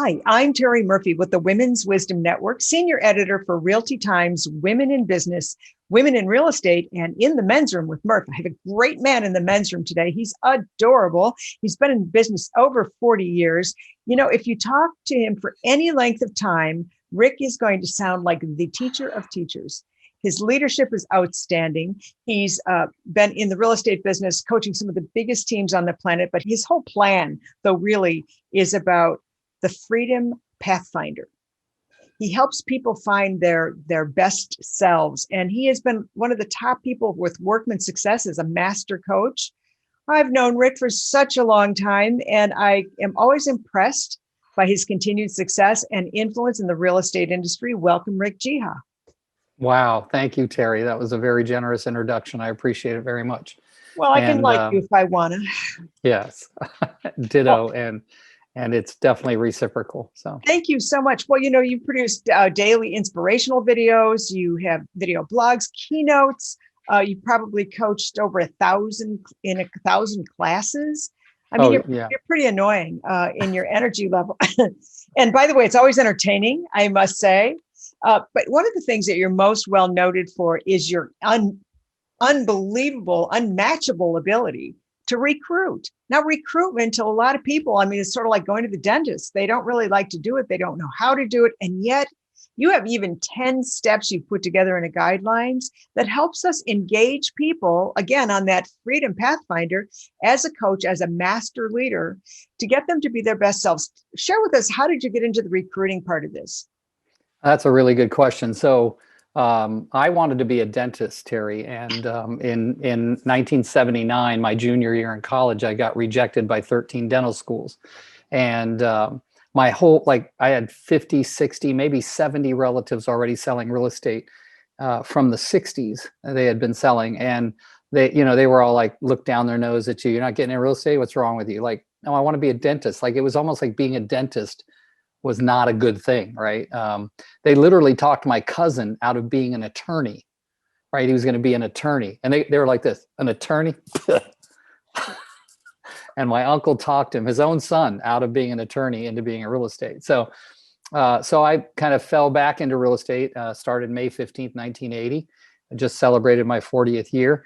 Hi, I'm Terri Murphy with the Women's Wisdom Network, Senior Editor for Realty Times, Women in Business, Women in Real Estate, and in the men's room with Murph. I have a great man in the men's room today. He's adorable. He's been in business over 40 years. You know, if you talk to him for any length of time, Rick is going to sound like the teacher of teachers. His leadership is outstanding. He's been in the real estate business, coaching some of the biggest teams on the planet, but his whole plan, though, really is about the Freedom Pathfinder. He helps people find their best selves. And he has been one of the top people with Workman Success as a master coach. I've known Rick for such a long time, and I am always impressed by his continued success and influence in the real estate industry. Welcome, Rick Geha. Wow. Thank you, Terri. That was a very generous introduction. I appreciate it very much. Well, I can like you if I want to. Yes. Ditto. And it's definitely reciprocal. So thank you so much. Well, you know, you produced daily inspirational videos. You have video blogs, keynotes. You probably coached over 1,000 classes. I mean, you're pretty annoying in your energy level. And by the way, it's always entertaining, I must say. But one of the things that you're most well noted for is your unbelievable, unmatchable ability to recruit. Now, recruitment to a lot of people, I mean, it's sort of like going to the dentist. They don't really like to do it. They don't know how to do it. And yet you have even 10 steps you've put together in a guidelines that helps us engage people, again, on that Freedom Pathfinder as a coach, as a master leader, to get them to be their best selves. Share with us, how did you get into the recruiting part of this? That's a really good question. So I wanted to be a dentist, Terri, and in 1979, my junior year in college, I got rejected by 13 dental schools. And my whole, I had 50, 60, maybe 70 relatives already selling real estate from the 60s. They had been selling, and they were all like, look down their nose at you. You're not getting in real estate. What's wrong with you? Like, no, I want to be a dentist. Like, it was almost like being a dentist was not a good thing, right? They literally talked my cousin out of being an attorney, right? He was going to be an attorney. And they were like this, an attorney? And my uncle talked him, his own son, out of being an attorney into being a real estate. So I kind of fell back into real estate, started May 15th, 1980. I just celebrated my 40th year.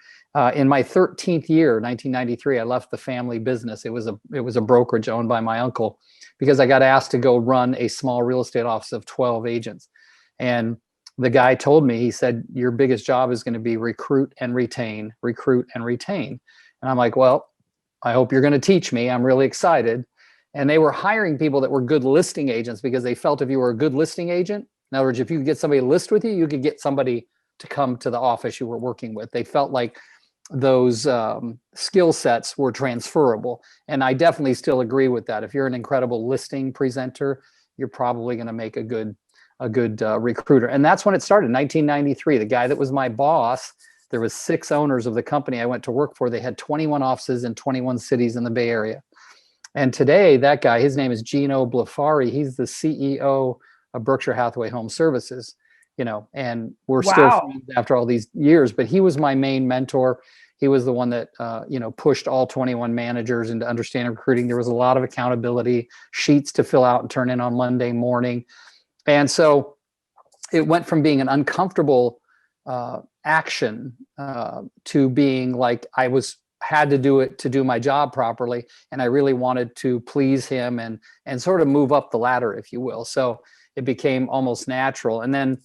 In my 13th year, 1993, I left the family business. It was a brokerage owned by my uncle, because I got asked to go run a small real estate office of 12 agents. And the guy told me, he said, your biggest job is going to be recruit and retain, recruit and retain. And I'm like, well, I hope you're going to teach me. I'm really excited. And they were hiring people that were good listing agents, because they felt if you were a good listing agent, in other words, if you could get somebody to list with you, you could get somebody to come to the office you were working with. They felt like those skill sets were transferable. And I definitely still agree with that. If you're an incredible listing presenter, you're probably going to make a good recruiter. And that's when it started, 1993. The guy that was my boss, there was 6 owners of the company I went to work for. They had 21 offices in 21 cities in the Bay Area. And today, that guy, his name is Gino Blafari. He's the CEO of Berkshire Hathaway Home Services. And we're still friends after all these years, but he was my main mentor. He was the one that, pushed all 21 managers into understanding recruiting. There was a lot of accountability, sheets to fill out and turn in on Monday morning. And so it went from being an uncomfortable action to being like I had to do it to do my job properly. And I really wanted to please him and sort of move up the ladder, if you will. So it became almost natural. And then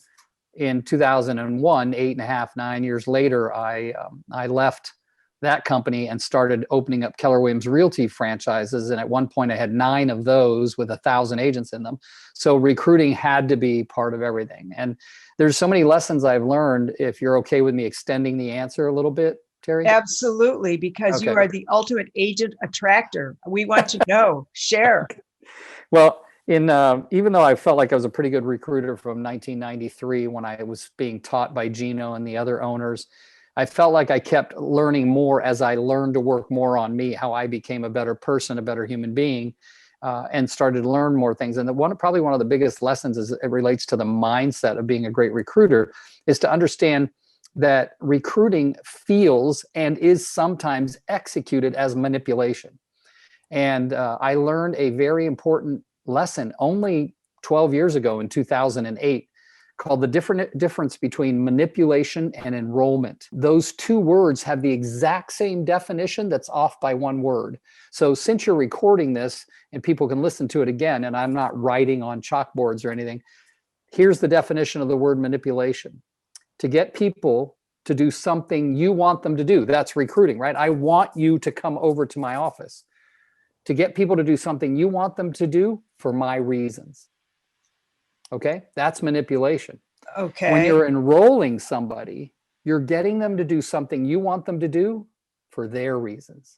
in 2001, 9 years later, I left that company and started opening up Keller Williams Realty franchises. And at one point I had 9 of those with 1,000 agents in them. So recruiting had to be part of everything. And there's so many lessons I've learned. If you're okay with me extending the answer a little bit, Terri? Absolutely, because you are the ultimate agent attractor. We want to know, share. Well, even though I felt like I was a pretty good recruiter from 1993 when I was being taught by Gino and the other owners, I felt like I kept learning more as I learned to work more on me, how I became a better person, a better human being, and started to learn more things. And probably one of the biggest lessons as it relates to the mindset of being a great recruiter is to understand that recruiting feels and is sometimes executed as manipulation. And I learned a very important lesson only 12 years ago in 2008 called the difference between manipulation and enrollment. Those two words have the exact same definition that's off by one word. So since you're recording this and people can listen to it again, and I'm not writing on chalkboards or anything, here's the definition of the word manipulation. To get people to do something you want them to do. That's recruiting, right? I want you to come over to my office. To get people to do something you want them to do for my reasons. Okay, that's manipulation. Okay. When you're enrolling somebody, you're getting them to do something you want them to do for their reasons.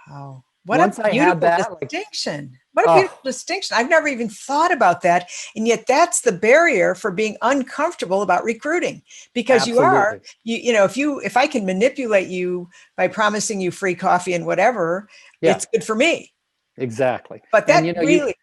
Wow. What Once a I had beautiful that, distinction. What a beautiful distinction. I've never even thought about that. And yet that's the barrier for being uncomfortable about recruiting, because absolutely. if I can manipulate you by promising you free coffee and whatever, Yeah, it's good for me. exactly. But And that you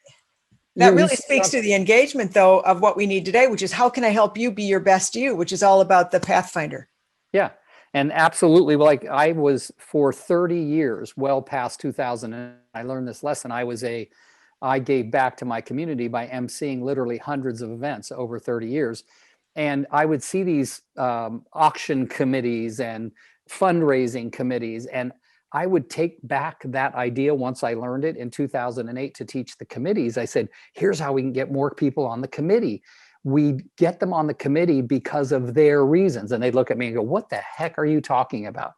really see speaks to the engagement, though, of what we need today, which is how can I help you be your best you, which is all about the Pathfinder. Yeah, and absolutely. Like I was for 30 years, well past 2000, and I learned this lesson. I gave back to my community by emceeing literally hundreds of events over 30 years. And I would see these auction committees and fundraising committees, and I would take back that idea once I learned it in 2008 to teach the committees. I said, here's how we can get more people on the committee. We get them on the committee because of their reasons. And they'd look at me and go, what the heck are you talking about?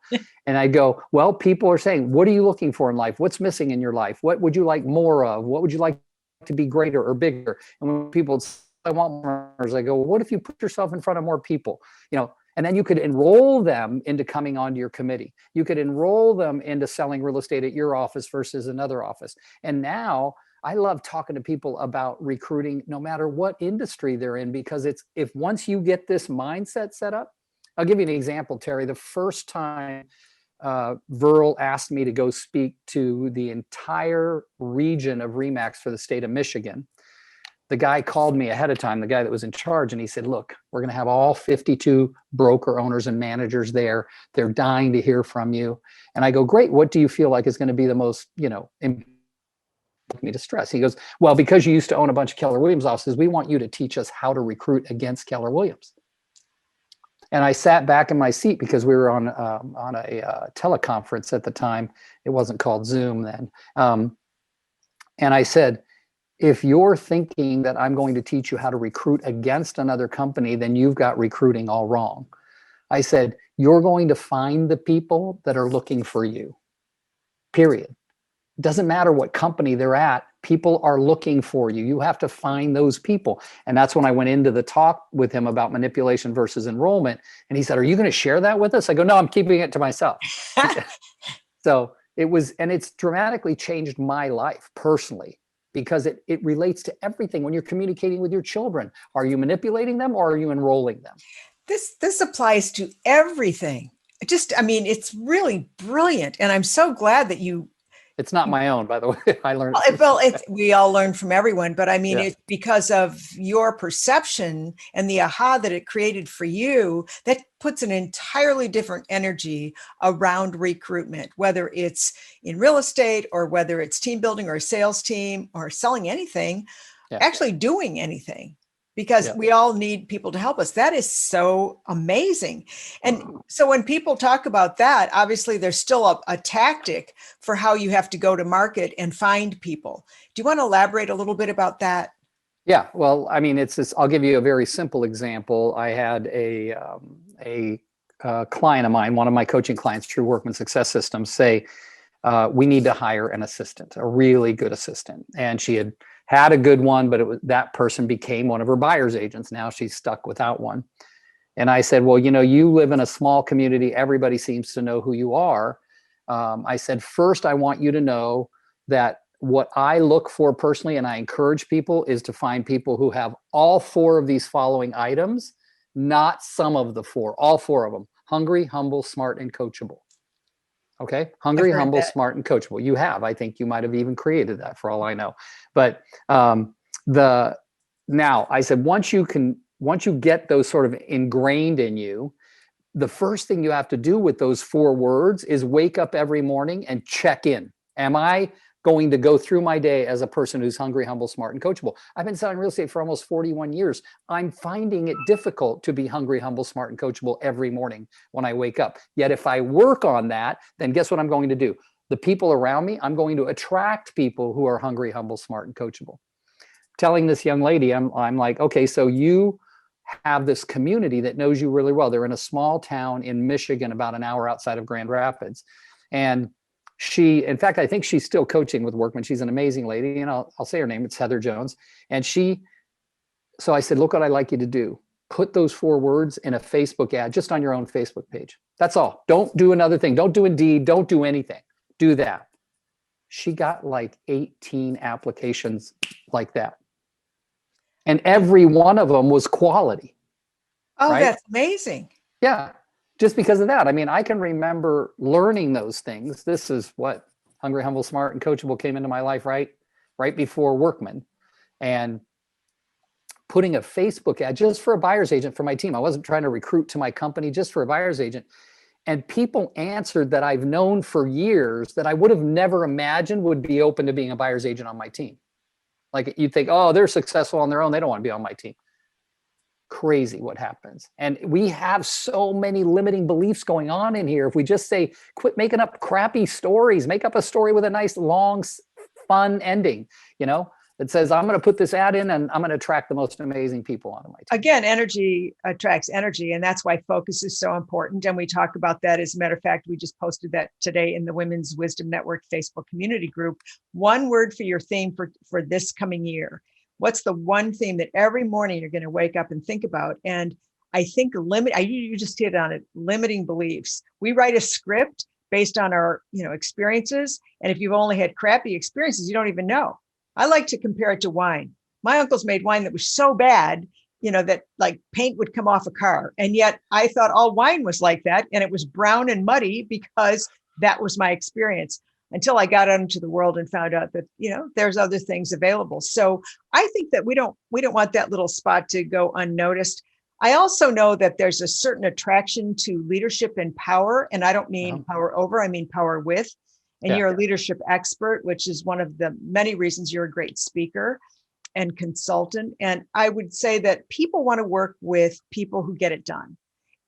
And I'd go, well, people are saying, what are you looking for in life? What's missing in your life? What would you like more of? What would you like to be greater or bigger? And when people say, I want more, I go, well, what if you put yourself in front of more people? And then you could enroll them into coming onto your committee. You could enroll them into selling real estate at your office versus another office. And now I love talking to people about recruiting, no matter what industry they're in, because if once you get this mindset set up, I'll give you an example, Terry. The first time Verl asked me to go speak to the entire region of RE/MAX for the state of Michigan, the guy called me ahead of time, the guy that was in charge, and he said, look, we're going to have all 52 broker owners and managers there. They're dying to hear from you. And I go, great. What do you feel like is going to be the most, important me to stress? He goes, well, because you used to own a bunch of Keller Williams offices, we want you to teach us how to recruit against Keller Williams. And I sat back in my seat because we were on a teleconference at the time. It wasn't called Zoom then. And I said, if you're thinking that I'm going to teach you how to recruit against another company, then you've got recruiting all wrong. I said, you're going to find the people that are looking for you, period. It doesn't matter what company they're at. People are looking for you. You have to find those people. And that's when I went into the talk with him about manipulation versus enrollment. And he said, are you going to share that with us? I go, no, I'm keeping it to myself. So it's dramatically changed my life personally, because it relates to everything. When you're communicating with your children, are you manipulating them or are you enrolling them? This applies to everything. It's really brilliant. And I'm so glad that it's not my own, by the way. I learned. We all learn from everyone, but Yeah. it's because of your perception and the aha that it created for you that puts an entirely different energy around recruitment, whether it's in real estate or whether it's team building or a sales team or selling anything, actually doing anything. Because we all need people to help us. That is so amazing. And so when people talk about that, obviously there's still a tactic for how you have to go to market and find people. Do you want to elaborate a little bit about that? Yeah, well, I'll give you a very simple example. I had a client of mine, one of my coaching clients, True Workman Success Systems, say, we need to hire an assistant, a really good assistant. And she had a good one, but that person became one of her buyer's agents. Now she's stuck without one. And I said, well, you live in a small community. Everybody seems to know who you are. I said, first, I want you to know that what I look for personally, and I encourage people, is to find people who have all four of these following items, not some of the four, all four of them: hungry, humble, smart, and coachable. Okay. Hungry, humble, smart, and coachable. You have. I think you might have even created that, for all I know. But now I said, once you get those sort of ingrained in you, the first thing you have to do with those four words is wake up every morning and check in. Am I going to go through my day as a person who's hungry, humble, smart, and coachable. I've been selling real estate for almost 41 years. I'm finding it difficult to be hungry, humble, smart, and coachable every morning when I wake up. Yet if I work on that, then guess what I'm going to do? The people around me, I'm going to attract people who are hungry, humble, smart, and coachable. Telling this young lady, I'm like, okay, so you have this community that knows you really well. They're in a small town in Michigan, about an hour outside of Grand Rapids. And she, in fact, I think she's still coaching with Workman. She's an amazing lady, and I'll say her name. It's Heather Jones. And so I said, look what I'd like you to do. Put those 4 words in a Facebook ad, just on your own Facebook page. That's all. Don't do another thing. Don't do Indeed. Don't do anything. Do that. She got like 18 applications like that. And every one of them was quality. Oh, right? That's amazing. Yeah. Just because of that. I mean, I can remember learning those things. This is what Hungry, Humble, Smart, and Coachable came into my life right before Workman. And putting a Facebook ad just for a buyer's agent for my team. I wasn't trying to recruit to my company, just for a buyer's agent. And people answered that I've known for years that I would have never imagined would be open to being a buyer's agent on my team. Like you'd think, oh, they're successful on their own. They don't want to be on my team. Crazy what happens. And we have so many limiting beliefs going on in here. If we just say, quit making up crappy stories, make up a story with a nice, long, fun ending, that says, I'm going to put this ad in and I'm going to attract the most amazing people onto my team. Again, energy attracts energy. And that's why focus is so important. And we talk about that. As a matter of fact, we just posted that today in the Women's Wisdom Network Facebook community group. One word for your theme for this coming year. What's the one theme that every morning you're going to wake up and think about? And I think you just hit on it, limiting beliefs. We write a script based on our, experiences. And if you've only had crappy experiences, you don't even know. I like to compare it to wine. My uncles made wine that was so bad, that like paint would come off a car. And yet I thought all wine was like that. And it was brown and muddy because that was my experience, until I got out into the world and found out that, there's other things available. So I think that we don't want that little spot to go unnoticed. I also know that there's a certain attraction to leadership and power. And I don't mean power over, I mean power with. And you're a leadership expert, which is one of the many reasons you're a great speaker and consultant. And I would say that people want to work with people who get it done.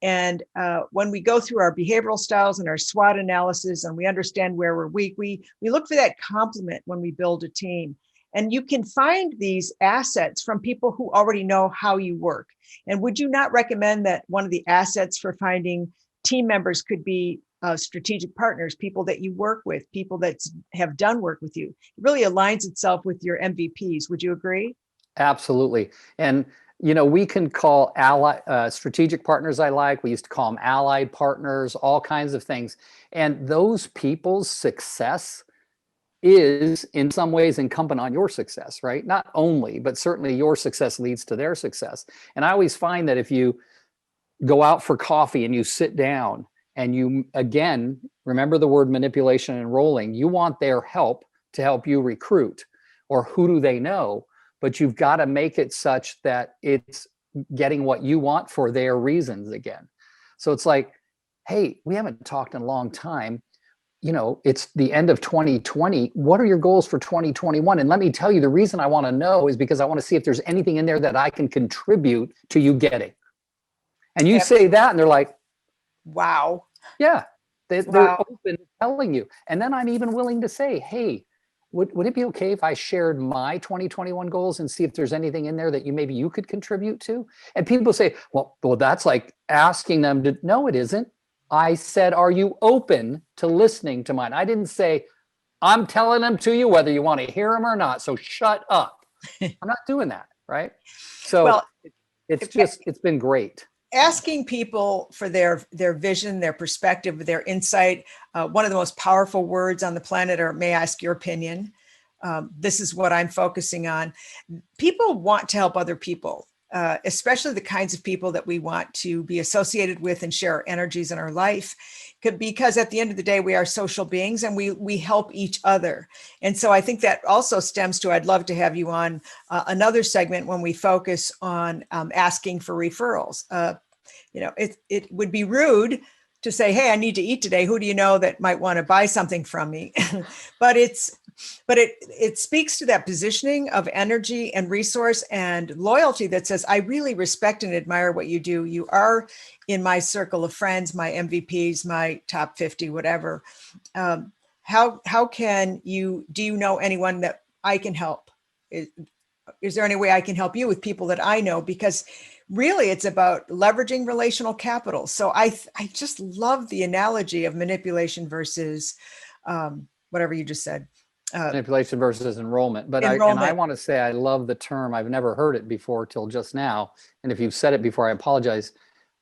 And when we go through our behavioral styles and our SWOT analysis and we understand where we're weak, we look for that complement when we build a team. And you can find these assets from people who already know how you work. And would you not recommend that one of the assets for finding team members could be strategic partners, people that you work with, people that have done work with you? It really aligns itself with your MVPs. Would you agree? Absolutely. And we can call strategic partners we used to call them allied partners, all kinds of things. And those people's success is in some ways incumbent on your success, right? Not only, but certainly your success leads to their success. And I always find that if you go out for coffee and you sit down and you, again, remember the word manipulation and enrolling, you want their help to help you recruit, or who do they know? But you've got to make it such that it's getting what you want for their reasons again. So it's like, hey, we haven't talked in a long time. It's the end of 2020. What are your goals for 2021? And let me tell you, the reason I want to know is because I want to see if there's anything in there that I can contribute to you getting. And you say that and they're like, wow. Yeah, they're open to telling you. And then I'm even willing to say, hey, would it be okay if I shared my 2021 goals and see if there's anything in there that maybe you could contribute to? And people say, well, that's like asking them to. No, it isn't. I said, are you open to listening to mine? I didn't say, I'm telling them to you whether you want to hear them or not. So shut up. I'm not doing that. Right. So it's been great. Asking people for their vision, their perspective, their insight. One of the most powerful words on the planet, or may I ask your opinion? This is what I'm focusing on. People want to help other people, especially the kinds of people that we want to be associated with and share our energies in our life. Because at the end of the day, we are social beings and we help each other. And so I think that also stems to, I'd love to have you on another segment when we focus on asking for referrals. It would be rude to say, hey, I need to eat today. Who do you know that might want to buy something from me? But it's But it speaks to that positioning of energy and resource and loyalty that says, I really respect and admire what you do. You are in my circle of friends, my MVPs, my top 50, whatever. How can you, do you know anyone that I can help? Is there any way I can help you with people that I know? Because really it's about leveraging relational capital. So I just love the analogy of manipulation versus whatever you just said. Manipulation versus enrollment. But Enrollment. I want to say I love the term. I've never heard it before till just now. And if you've said it before, I apologize.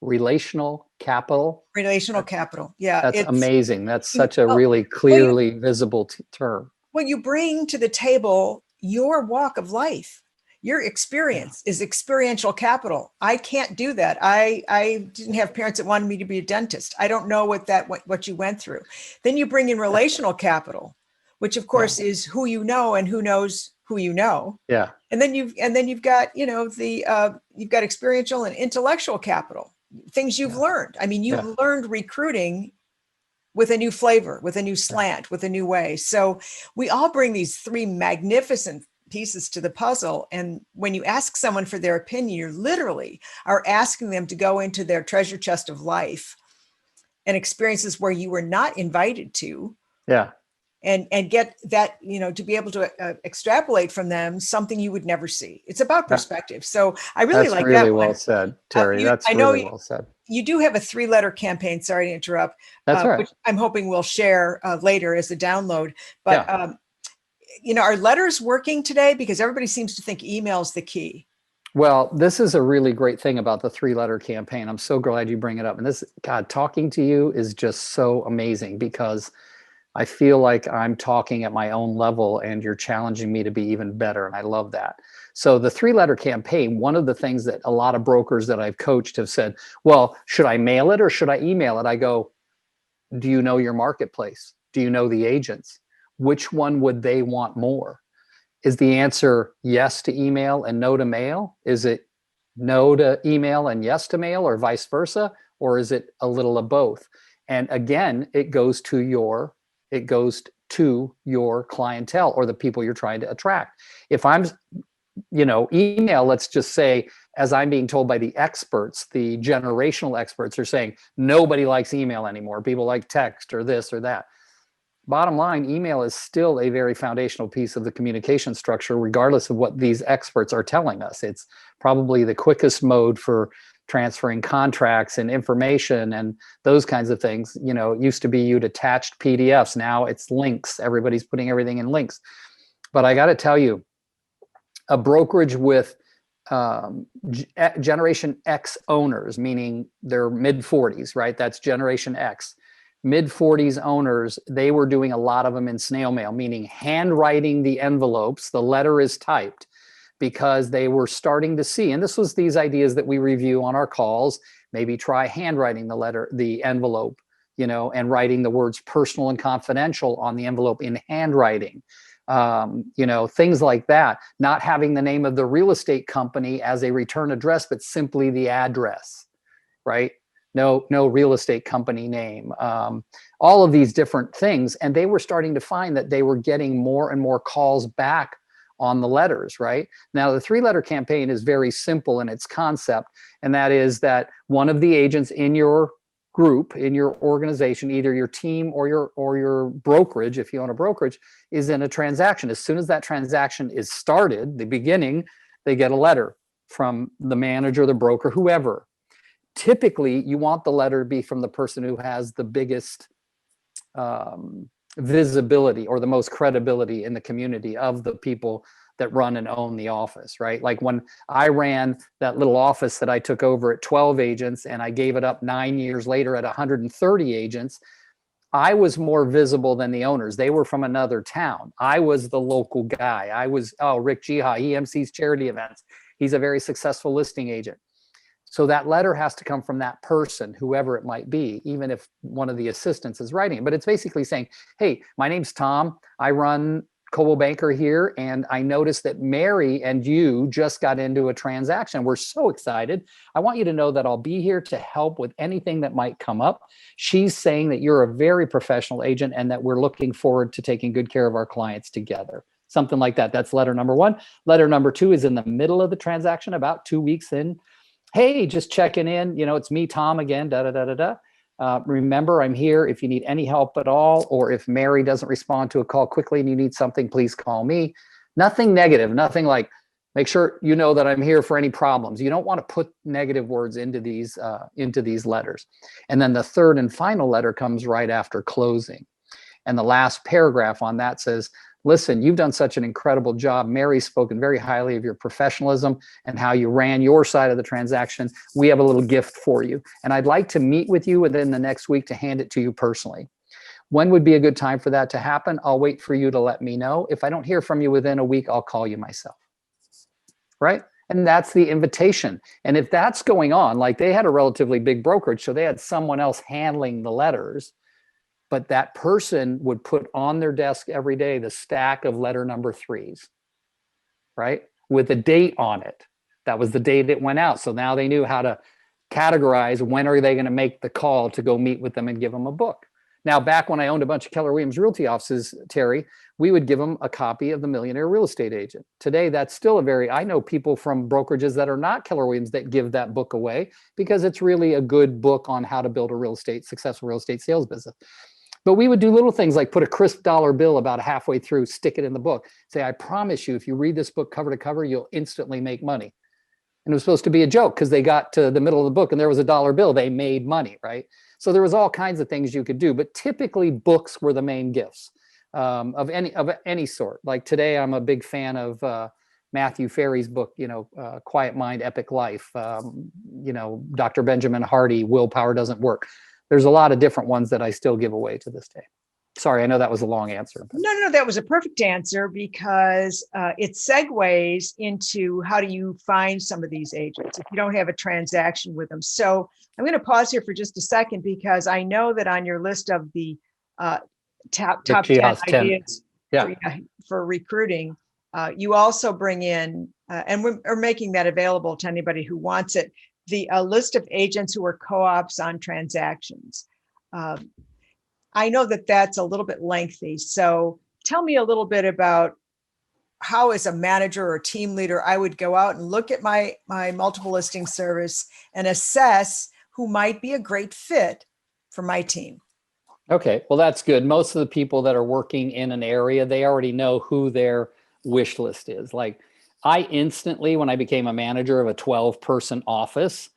Relational capital. Relational capital. Yeah. That's amazing. That's such a well, really clearly visible term. Well, you bring to the table your walk of life. Your experience is experiential capital. I can't do that. I didn't have parents that wanted me to be a dentist. I don't know what you went through. Then you bring in relational capital, which of course is who you know and who knows who you know. Yeah. And then you've got, you've got experiential and intellectual capital, things you've learned. I mean, you've learned recruiting with a new flavor, with a new slant, with a new way. So we all bring these three magnificent pieces to the puzzle. And when you ask someone for their opinion, you literally are asking them to go into their treasure chest of life and experiences where you were not invited to. Yeah. And get that, to be able to extrapolate from them something you would never see. It's about perspective. So I really like that. That's really well said, Terri. That's really well said. You do have a 3-letter campaign. Sorry to interrupt. That's right. Which I'm hoping we'll share later as a download. But, are letters working today? Because everybody seems to think email is the key. Well, this is a really great thing about the 3-letter campaign. I'm so glad you bring it up. And this, God, talking to you is just so amazing because I feel like I'm talking at my own level and you're challenging me to be even better. And I love that. So the 3-letter campaign, one of the things that a lot of brokers that I've coached have said, well, should I mail it or should I email it? I go, do you know your marketplace? Do you know the agents? Which one would they want more? Is the answer yes to email and no to mail? Is it no to email and yes to mail, or vice versa? Or is it a little of both? And again, it goes to your clientele or the people you're trying to attract. If I'm, email, let's just say, as I'm being told by the experts, the generational experts are saying, nobody likes email anymore. People like text or this or that. Bottom line, email is still a very foundational piece of the communication structure, regardless of what these experts are telling us. It's probably the quickest mode for transferring contracts and information and those kinds of things. It used to be you'd attached PDFs. Now it's links. Everybody's putting everything in links. But I got to tell you, a brokerage with Generation X owners, meaning they're mid-40s, right? That's Generation X. Mid-40s owners, they were doing a lot of them in snail mail, meaning handwriting the envelopes. The letter is typed, because they were starting to see, and this was these ideas that we review on our calls, maybe try handwriting the envelope, and writing the words personal and confidential on the envelope in handwriting, things like that. Not having the name of the real estate company as a return address, but simply the address, right? No real estate company name, all of these different things. And they were starting to find that they were getting more and more calls back on the letters, right? Now, the 3-letter campaign is very simple in its concept, and that is that one of the agents in your group, in your organization, either your team or your brokerage, if you own a brokerage, is in a transaction. As soon as that transaction is started, the beginning, they get a letter from the manager, the broker, whoever. Typically, you want the letter to be from the person who has the biggest visibility or the most credibility in the community of the people that run and own the office, right? Like when I ran that little office that I took over at 12 agents and I gave it up 9 years later at 130 agents, I was more visible than the owners. They were from another town. I was the local guy. I was, Rick Geha, he MCs charity events. He's a very successful listing agent. So that letter has to come from that person, whoever it might be, even if one of the assistants is writing it. But it's basically saying, hey, my name's Tom. I run Coldwell Banker here, and I noticed that Mary and you just got into a transaction. We're so excited. I want you to know that I'll be here to help with anything that might come up. She's saying that you're a very professional agent and that we're looking forward to taking good care of our clients together. Something like that. That's letter number one. Letter number two is in the middle of the transaction, about 2 weeks in. Hey, just checking in. It's me, Tom, again, da, da, da, da, da. Remember, I'm here if you need any help at all, or if Mary doesn't respond to a call quickly and you need something, please call me. Nothing negative, nothing like, make sure you know that I'm here for any problems. You don't want to put negative words into these letters. And then the third and final letter comes right after closing. And the last paragraph on that says, listen, you've done such an incredible job. Mary's spoken very highly of your professionalism and how you ran your side of the transaction. We have a little gift for you. And I'd like to meet with you within the next week to hand it to you personally. When would be a good time for that to happen? I'll wait for you to let me know. If I don't hear from you within a week, I'll call you myself. Right? And that's the invitation. And if that's going on, like they had a relatively big brokerage, so they had someone else handling the letters, but that person would put on their desk every day the stack of letter number 3s, right? With a date on it. That was the date it went out. So now they knew how to categorize when are they going to make the call to go meet with them and give them a book. Now, back when I owned a bunch of Keller Williams Realty offices, Terry, we would give them a copy of The Millionaire Real Estate Agent. Today, that's still I know people from brokerages that are not Keller Williams that give that book away because it's really a good book on how to build a successful real estate sales business. But we would do little things like put a crisp dollar bill about halfway through, stick it in the book, say, I promise you, if you read this book cover to cover, you'll instantly make money. And it was supposed to be a joke because they got to the middle of the book and there was a dollar bill. They made money, right? So there was all kinds of things you could do, but typically books were the main gifts of any sort. Like today, I'm a big fan of Matthew Ferry's book, Quiet Mind, Epic Life, Dr. Benjamin Hardy, Willpower Doesn't Work. There's a lot of different ones that I still give away to this day. Sorry, I know that was a long answer. But. No, that was a perfect answer because it segues into how do you find some of these agents if you don't have a transaction with them. So I'm going to pause here for just a second because I know that on your list of the top 10 ideas for recruiting, you also bring in, and we're making that available to anybody who wants it, the list of agents who are co-ops on transactions. I know that that's a little bit lengthy. So tell me a little bit about how, as a manager or team leader, I would go out and look at my multiple listing service and assess who might be a great fit for my team. Okay, well, that's good. Most of the people that are working in an area, they already know who their wish list is. Like I instantly, when I became a manager of a 12-person office,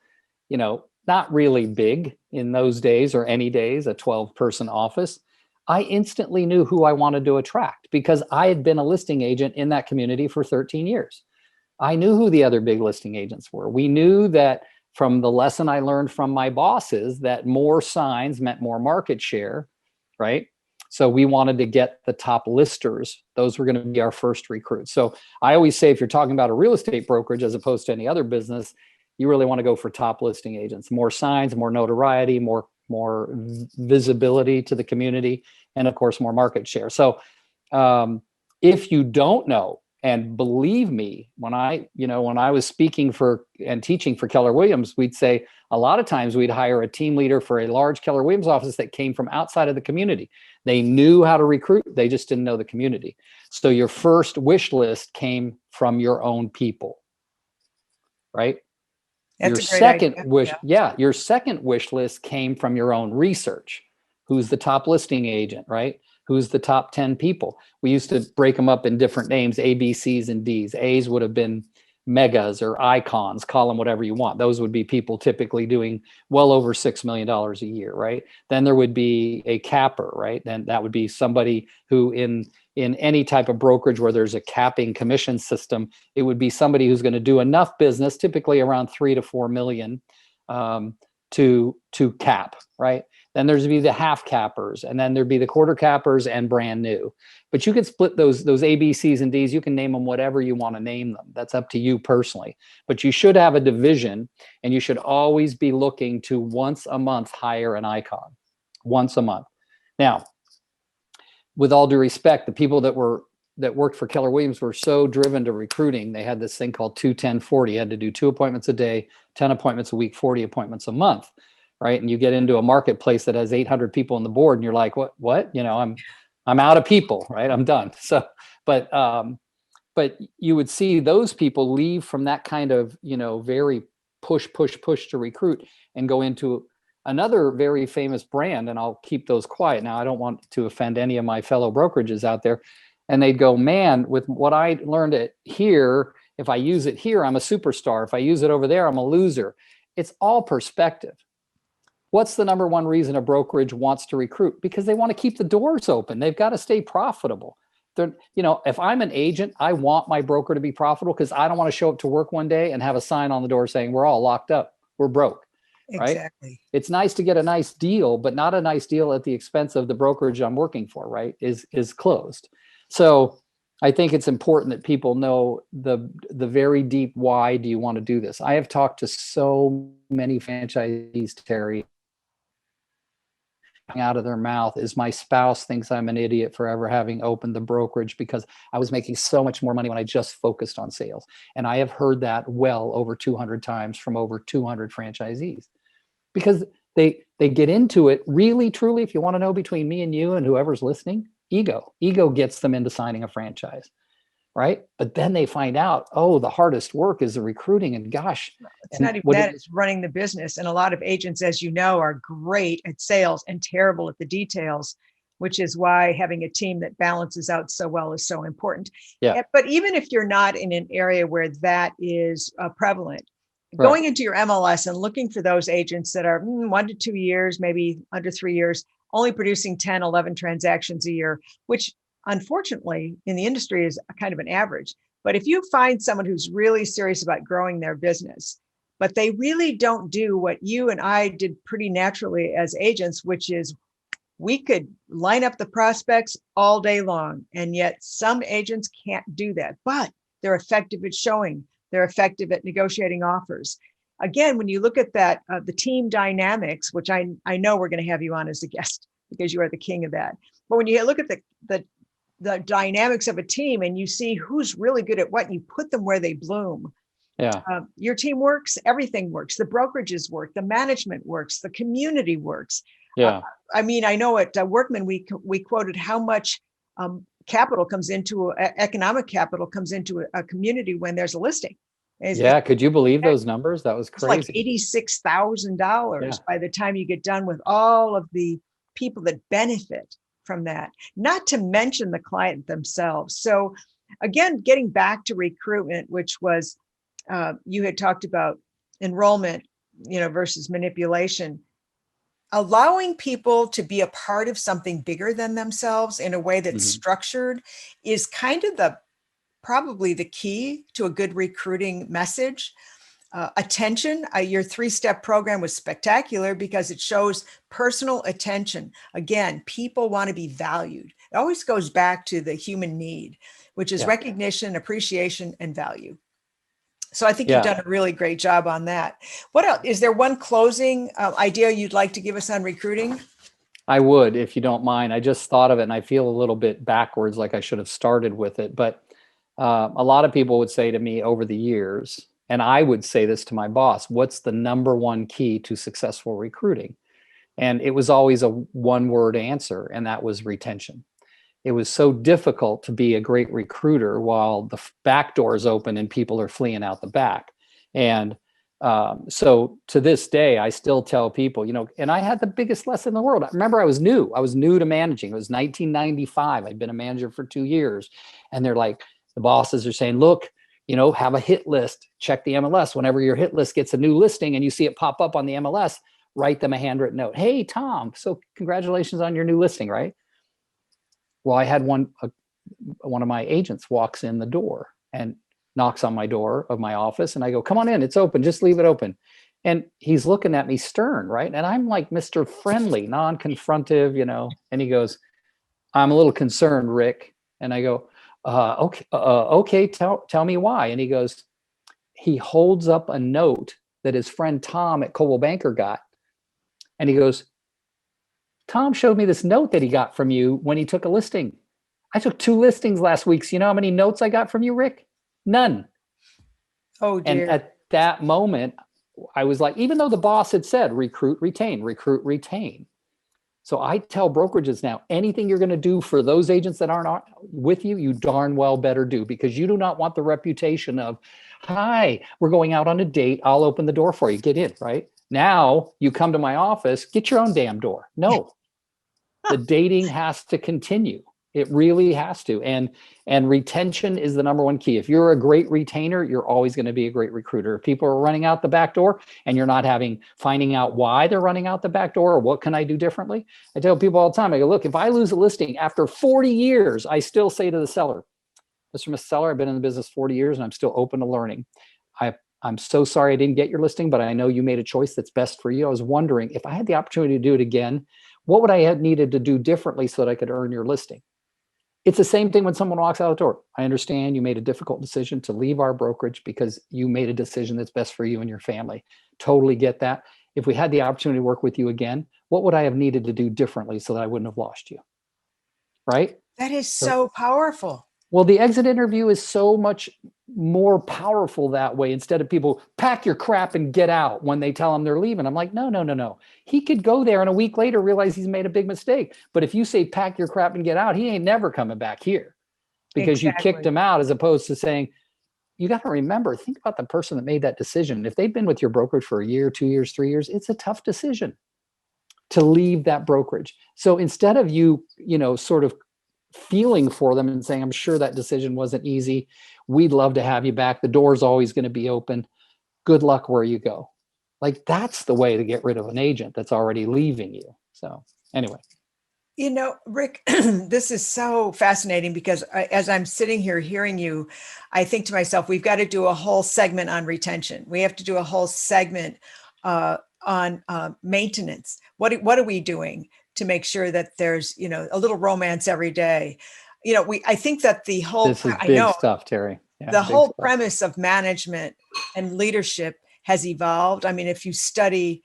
not really big in those days or any days, a 12-person office, I instantly knew who I wanted to attract because I had been a listing agent in that community for 13 years. I knew who the other big listing agents were. We knew that from the lesson I learned from my bosses that more signs meant more market share, right? So we wanted to get the top listers. Those were going to be our first recruits. So I always say, if you're talking about a real estate brokerage as opposed to any other business, you really want to go for top listing agents, more signs, more notoriety, more visibility to the community, and of course, more market share. So if you don't know, and believe me, when I was speaking for and teaching for Keller Williams, we'd say a lot of times we'd hire a team leader for a large Keller Williams office that came from outside of the community. They knew how to recruit, they just didn't know the community. So your first wish list came from your own people, right? That's your second wish, your second wish list came from your own research. Who's the top listing agent, right? Who's the top 10 people? We used to break them up in different names, A, B, C's, and D's. A's would have been megas or icons, call them whatever you want. Those would be people typically doing well over $6 million a year, right? Then there would be a capper, right? Then that would be somebody who in any type of brokerage where there's a capping commission system, it would be somebody who's going to do enough business, typically around 3 to 4 million, to cap, right? Then there's be the half cappers, and then there'd be the quarter cappers and brand new. But you could split those A, B, C's, and D's. You can name them whatever you want to name them. That's up to you personally. But you should have a division, and you should always be looking to once a month hire an icon, once a month. Now, with all due respect, the people that were that worked for Keller Williams were so driven to recruiting. They had this thing called 2-10-40. You had to do 2 appointments a day, 10 appointments a week, 40 appointments a month, right? And you get into a marketplace that has 800 people on the board, and you're like, what? You know, I'm out of people, right? I'm done. So, but you would see those people leave from that kind of, you know, very push to recruit and go into another very famous brand. And I'll keep those quiet. Now, I don't want to offend any of my fellow brokerages out there. And they'd go, man, with what I learned it here, if I use it here, I'm a superstar. If I use it over there, I'm a loser. It's all perspective. What's the number one reason a brokerage wants to recruit? Because they want to keep the doors open. They've got to stay profitable. You know, if I'm an agent, I want my broker to be profitable because I don't want to show up to work one day and have a sign on the door saying we're all locked up, we're broke. Right? Exactly. It's nice to get a nice deal, but not a nice deal at the expense of the brokerage I'm working for, right? Is closed. So I think it's important that people know the very deep why do you want to do this. I have talked to so many franchisees, Terri, out of their mouth is my spouse thinks I'm an idiot for ever having opened the brokerage because I was making so much more money when I just focused on sales. And I have heard that well over 200 times from over 200 franchisees because they get into it really, truly. If you want to know, between me and you and whoever's listening, ego gets them into signing a franchise. Right. But then they find out, oh, the hardest work is the recruiting, and gosh, it's not even that, it's running the business. And a lot of agents, as you know, are great at sales and terrible at the details, which is why having a team that balances out so well is so important. Yeah. But even if you're not in an area where that is prevalent, right. Going into your MLS and looking for those agents that are 1 to 2 years, maybe under 3 years, only producing 10, 11 transactions a year, which unfortunately in the industry is kind of an average. But if you find someone who's really serious about growing their business, but they really don't do what you and I did pretty naturally as agents, which is we could line up the prospects all day long. And yet some agents can't do that, but they're effective at showing, they're effective at negotiating offers. Again, when you look at that, the team dynamics, which I know we're going to have you on as a guest because you are the king of that. But when you look at the dynamics of a team and you see who's really good at what, and you put them where they bloom. Yeah. Your team works, everything works. The brokerages work, the management works, the community works. Yeah. I mean, I know at Workman, we quoted how much capital comes into, economic capital comes into a community when there's a listing. Could you believe those numbers? That was crazy. It's like $86,000 by the time you get done with all of the people that benefit from that, not to mention the client themselves. So again, getting back to recruitment, which was, you had talked about enrollment, versus manipulation, allowing people to be a part of something bigger than themselves in a way that's structured is kind of probably the key to a good recruiting message. Attention, your 3-step program was spectacular because it shows personal attention. Again, people want to be valued. It always goes back to the human need, which is recognition, appreciation, and value. So I think you've done a really great job on that. What else? Is there one closing idea you'd like to give us on recruiting? I would, if you don't mind. I just thought of it and I feel a little bit backwards, like I should have started with it. But a lot of people would say to me over the years, and I would say this to my boss, what's the number one key to successful recruiting? And it was always a one-word answer, and that was retention. It was so difficult to be a great recruiter while the back door is open and people are fleeing out the back. And so to this day, I still tell people, and I had the biggest lesson in the world. I remember I was new to managing. It was 1995. I'd been a manager for 2 years. And they're like, the bosses are saying, look, have a hit list, check the MLS. Whenever your hit list gets a new listing and you see it pop up on the MLS, write them a handwritten note. Hey, Tom, so congratulations on your new listing, right? Well, I had one of my agents walks in the door and knocks on my door of my office. And I go, come on in, it's open, just leave it open. And he's looking at me stern, right? And I'm like Mr. Friendly, non-confrontive, and he goes, I'm a little concerned, Rick. And I go, okay, tell me why. And he goes, he holds up a note that his friend Tom at Coldwell Banker got. And he goes, Tom showed me this note that he got from you when he took a listing. I took 2 listings last week. So you know how many notes I got from you, Rick? None. Oh, dear. And at that moment, I was like, even though the boss had said, recruit, retain, recruit, retain. So I tell brokerages now, anything you're going to do for those agents that aren't with you, you darn well better do, because you do not want the reputation of, hi, we're going out on a date. I'll open the door for you. Get in, right? Now you come to my office, get your own damn door. No, the dating has to continue. It really has to. And retention is the number one key. If you're a great retainer, you're always going to be a great recruiter. If people are running out the back door and you're not finding out why they're running out the back door or what can I do differently? I tell people all the time, I go, look, if I lose a listing after 40 years, I still say to the seller, Mr. Seller, I've been in the business 40 years and I'm still open to learning. I'm so sorry I didn't get your listing, but I know you made a choice that's best for you. I was wondering if I had the opportunity to do it again, what would I have needed to do differently so that I could earn your listing? It's the same thing when someone walks out the door. I understand you made a difficult decision to leave our brokerage because you made a decision that's best for you and your family. Totally get that. If we had the opportunity to work with you again, what would I have needed to do differently so that I wouldn't have lost you? Right? That is so powerful. Well, the exit interview is so much more powerful that way. Instead of people pack your crap and get out when they tell them they're leaving. I'm like, no. He could go there and a week later realize he's made a big mistake. But if you say pack your crap and get out, he ain't never coming back here because you kicked him out, as opposed to saying, you got to remember, think about the person that made that decision. If they've been with your brokerage for a year, 2 years, 3 years, it's a tough decision to leave that brokerage. So instead of you sort of feeling for them and saying, I'm sure that decision wasn't easy. We'd love to have you back. The door's always going to be open. Good luck where you go. Like, that's the way to get rid of an agent that's already leaving you. So anyway. Rick, this is so fascinating because as I'm sitting here hearing you, I think to myself, we've got to do a whole segment on retention. We have to do a whole segment on maintenance. What are we doing to make sure that there's, a little romance every day? I think that the whole, this is big stuff, Terry. Yeah, the whole premise of management and leadership has evolved. I mean, if you study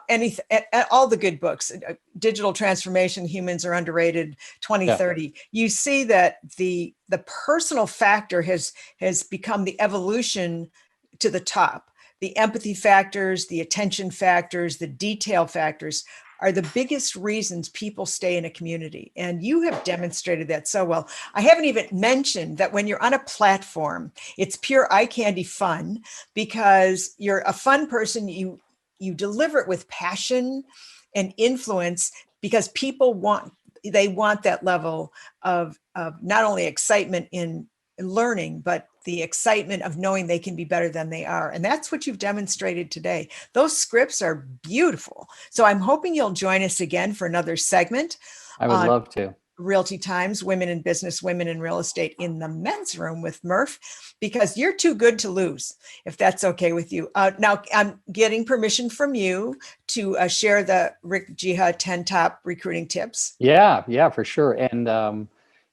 anything, all the good books, Digital Transformation, Humans Are Underrated, 2030, you see that the personal factor has become the evolution to the top. The empathy factors, the attention factors, the detail factors are the biggest reasons people stay in a community. And you have demonstrated that so well. I haven't even mentioned that when you're on a platform, it's pure eye candy fun because you're a fun person. You deliver it with passion and influence because people want that level of not only excitement in learning, but the excitement of knowing they can be better than they are. And that's what you've demonstrated today. Those scripts are beautiful. So I'm hoping you'll join us again for another segment. I would love to. Realty Times, Women in Business, Women in Real Estate in the Men's Room with Murph, because you're too good to lose, if that's okay with you. Now, I'm getting permission from you to share the Rick Geha 10 top recruiting tips. Yeah, for sure. And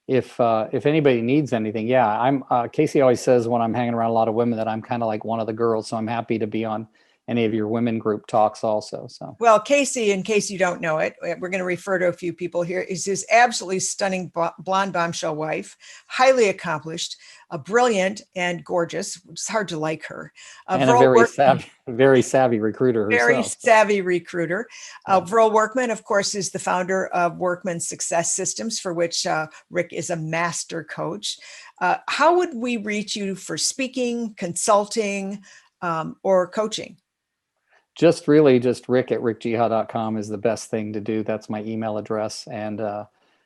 if anybody needs anything, I'm Casey always says when I'm hanging around a lot of women that I'm kind of like one of the girls. So I'm happy to be on any of your women group talks also. So, well, Casey, in case you don't know it, we're going to refer to a few people here, is his absolutely stunning blonde bombshell wife, highly accomplished, brilliant and gorgeous. It's hard to like her. And a very savvy recruiter herself. Very savvy recruiter. Verl Workman, of course, is the founder of Workman Success Systems, for which Rick is a master coach. How would we reach you for speaking, consulting, or coaching? Just Rick at rickgeha.com is the best thing to do. That's my email address. And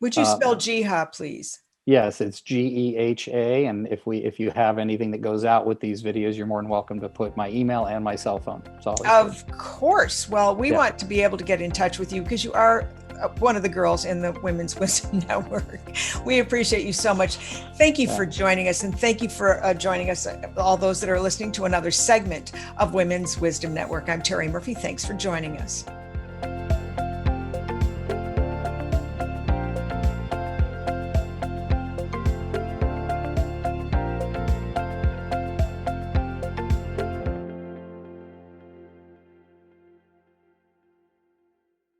would you spell Geha, please? Yes, it's Geha. And if you have anything that goes out with these videos, you're more than welcome to put my email and my cell phone. Of course. Well, we want to be able to get in touch with you because you are one of the girls in the Women's Wisdom Network. We appreciate you so much. Thank you for joining us, and thank you for joining us, all those that are listening to another segment of Women's Wisdom Network. I'm Terri Murphy. Thanks for joining us.